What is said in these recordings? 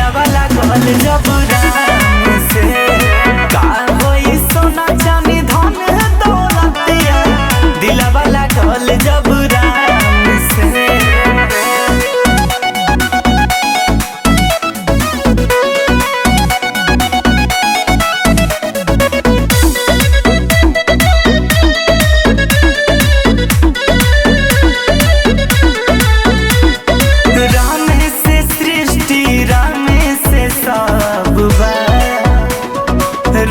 जब राम से का होई सोना चांदी धन दौलतिया दिलवा लागल जब राम से।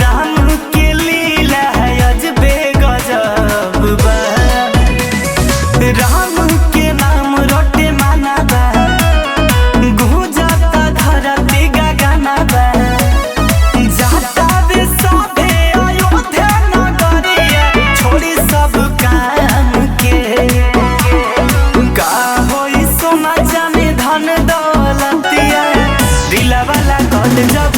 राम के लीला है अजबे गजब बा, राम के नाम रोटे माना बा, गूंजता धरती गगना बा, जाता वे सभे अयोध्या नगरिया छोड़ी सब काम के। का होई सोना चांदी धन दौलतिया दिलवा लागल जब